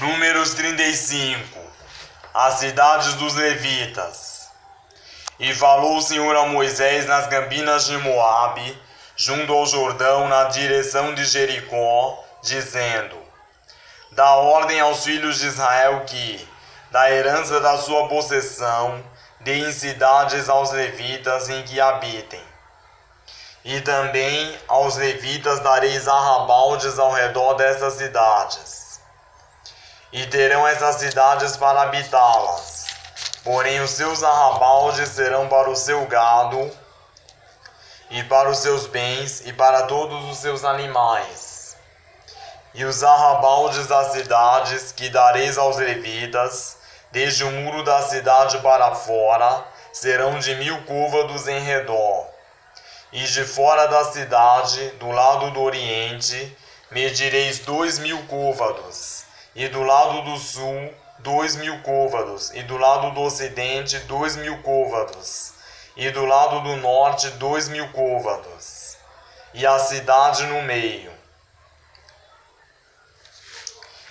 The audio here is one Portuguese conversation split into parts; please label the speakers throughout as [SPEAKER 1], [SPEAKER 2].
[SPEAKER 1] Números 35. As cidades dos levitas. E falou o Senhor a Moisés nas campinas de Moabe, junto ao Jordão, na direção de Jericó, dizendo: dá ordem aos filhos de Israel que, da herança da sua possessão, deem cidades aos levitas em que habitem. E também aos levitas dareis arrabaldes ao redor destas cidades. E terão essas cidades para habitá-las. Porém os seus arrabaldes serão para o seu gado, e para os seus bens, e para todos os seus animais. E os arrabaldes das cidades que dareis aos levitas, desde o muro da cidade para fora, serão de 1000 côvados em redor. E de fora da cidade, do lado do oriente, medireis 2000 côvados, e do lado do sul, 2000 côvados, e do lado do ocidente, 2000 côvados, e do lado do norte, 2000 côvados, e a cidade no meio.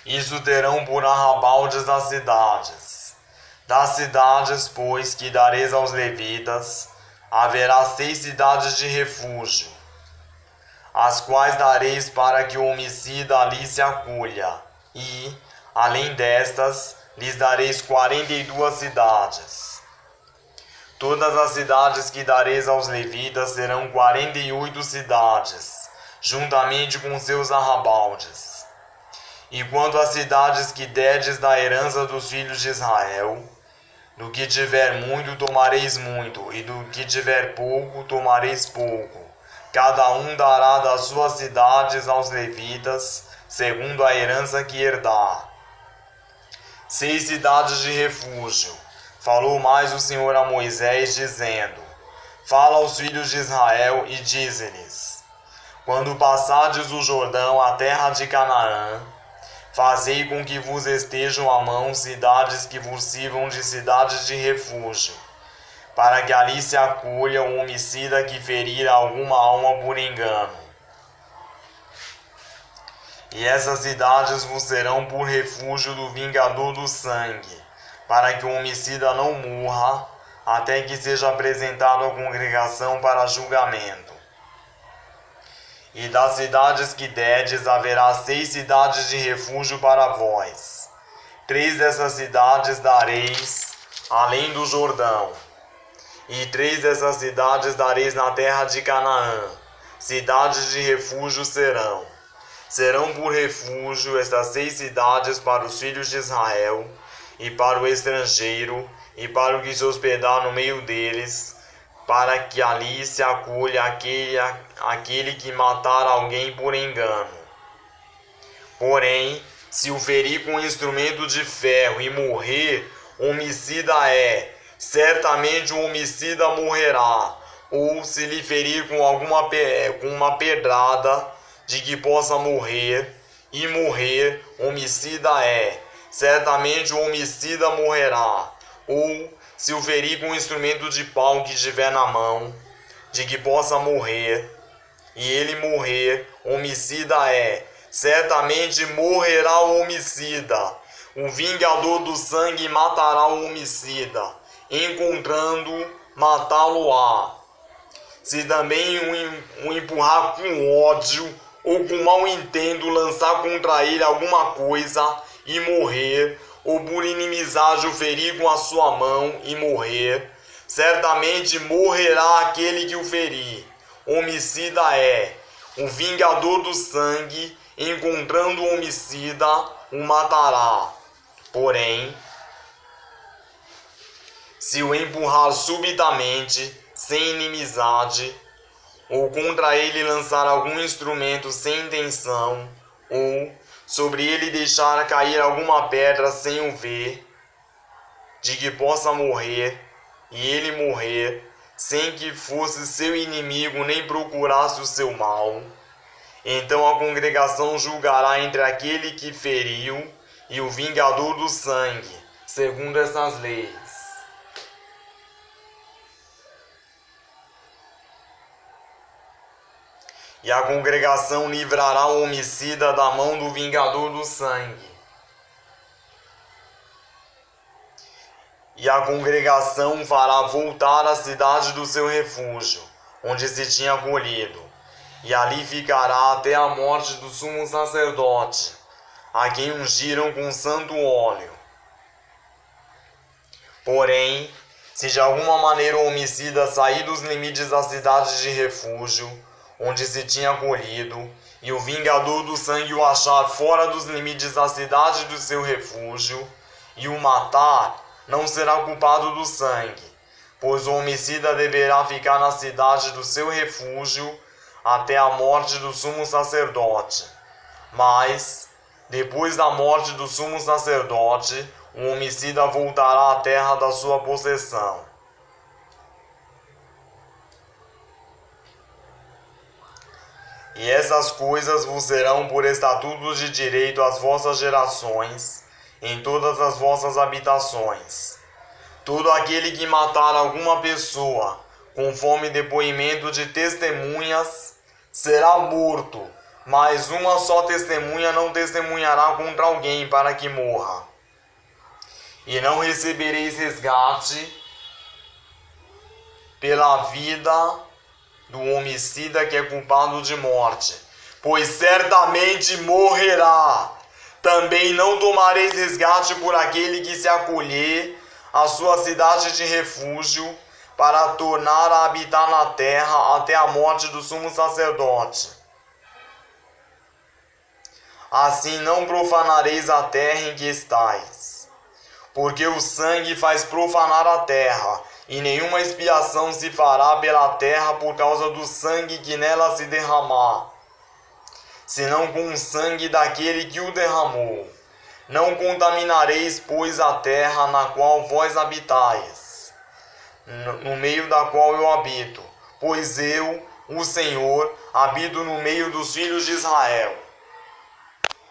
[SPEAKER 1] Isso terão por arrabaldes as cidades. Das cidades, pois, que dareis aos levitas, haverá 6 cidades de refúgio, as quais dareis para que o homicida ali se acolha, e, além destas, lhes dareis 42 cidades. Todas as cidades que dareis aos levitas serão 48 cidades, juntamente com seus arrabaldes. E quanto às cidades que derdes da herança dos filhos de Israel, do que tiver muito tomareis muito, e do que tiver pouco tomareis pouco. Cada um dará das suas cidades aos levitas, segundo a herança que herdar. 6 cidades de refúgio. Falou mais o Senhor a Moisés, dizendo: fala aos filhos de Israel e dize-lhes: quando passardes o Jordão, a terra de Canaã, fazei com que vos estejam à mão cidades que vos sirvam de cidades de refúgio, para que ali se acolha o homicida que ferir alguma alma por engano. E essas cidades vos serão por refúgio do vingador do sangue, para que o homicida não morra, até que seja apresentado à congregação para julgamento. E das cidades que derdes haverá 6 cidades de refúgio para vós. 3 dessas cidades dareis além do Jordão, e 3 dessas cidades dareis na terra de Canaã. Cidades de refúgio serão. Serão por refúgio estas 6 cidades para os filhos de Israel, e para o estrangeiro, e para o que se hospedar no meio deles, para que ali se acolha aquele que matar alguém por engano. Porém, se o ferir com instrumento de ferro e morrer, homicida é, certamente o homicida morrerá. Ou se lhe ferir com uma pedrada de que possa morrer, e morrer, homicida é, certamente o homicida morrerá. Ou se o ferir com um instrumento de pau que tiver na mão, de que possa morrer, e ele morrer, homicida é, certamente morrerá o homicida. O vingador do sangue matará o homicida, encontrando, matá-lo-á. Se também o empurrar com ódio ou com mau intento lançar contra ele alguma coisa e morrer, ou por inimizade o ferir com a sua mão e morrer, certamente morrerá aquele que o ferir. Homicida é, o vingador do sangue, encontrando o homicida, o matará. Porém, se o empurrar subitamente, sem inimizade, ou contra ele lançar algum instrumento sem intenção, ou sobre ele deixar cair alguma pedra sem o ver, de que possa morrer, e ele morrer, sem que fosse seu inimigo nem procurasse o seu mal, então a congregação julgará entre aquele que feriu e o vingador do sangue, segundo essas leis. E a congregação livrará o homicida da mão do vingador do sangue. e a congregação fará voltar à cidade do seu refúgio, onde se tinha acolhido, e ali ficará até a morte do sumo sacerdote, a quem ungiram com santo óleo. Porém, se de alguma maneira o homicida sair dos limites da cidade de refúgio, onde se tinha acolhido, e o vingador do sangue o achar fora dos limites da cidade do seu refúgio, e o matar, não será culpado do sangue, pois o homicida deverá ficar na cidade do seu refúgio até a morte do sumo sacerdote. Mas, depois da morte do sumo sacerdote, o homicida voltará à terra da sua possessão. E essas coisas vos serão por estatutos de direito às vossas gerações, em todas as vossas habitações. Todo aquele que matar alguma pessoa, conforme depoimento de testemunhas, será morto, mas uma só testemunha não testemunhará contra alguém para que morra. E não recebereis resgate pela vida do homicida que é culpado de morte, pois certamente morrerá. Também não tomareis resgate por aquele que se acolher à sua cidade de refúgio, para tornar a habitar na terra até a morte do sumo sacerdote. Assim não profanareis a terra em que estáis, porque o sangue faz profanar a terra, e nenhuma expiação se fará pela terra por causa do sangue que nela se derramar, senão com o sangue daquele que o derramou. Não contaminareis, pois, a terra na qual vós habitais, no meio da qual eu habito, pois eu, o Senhor, habito no meio dos filhos de Israel.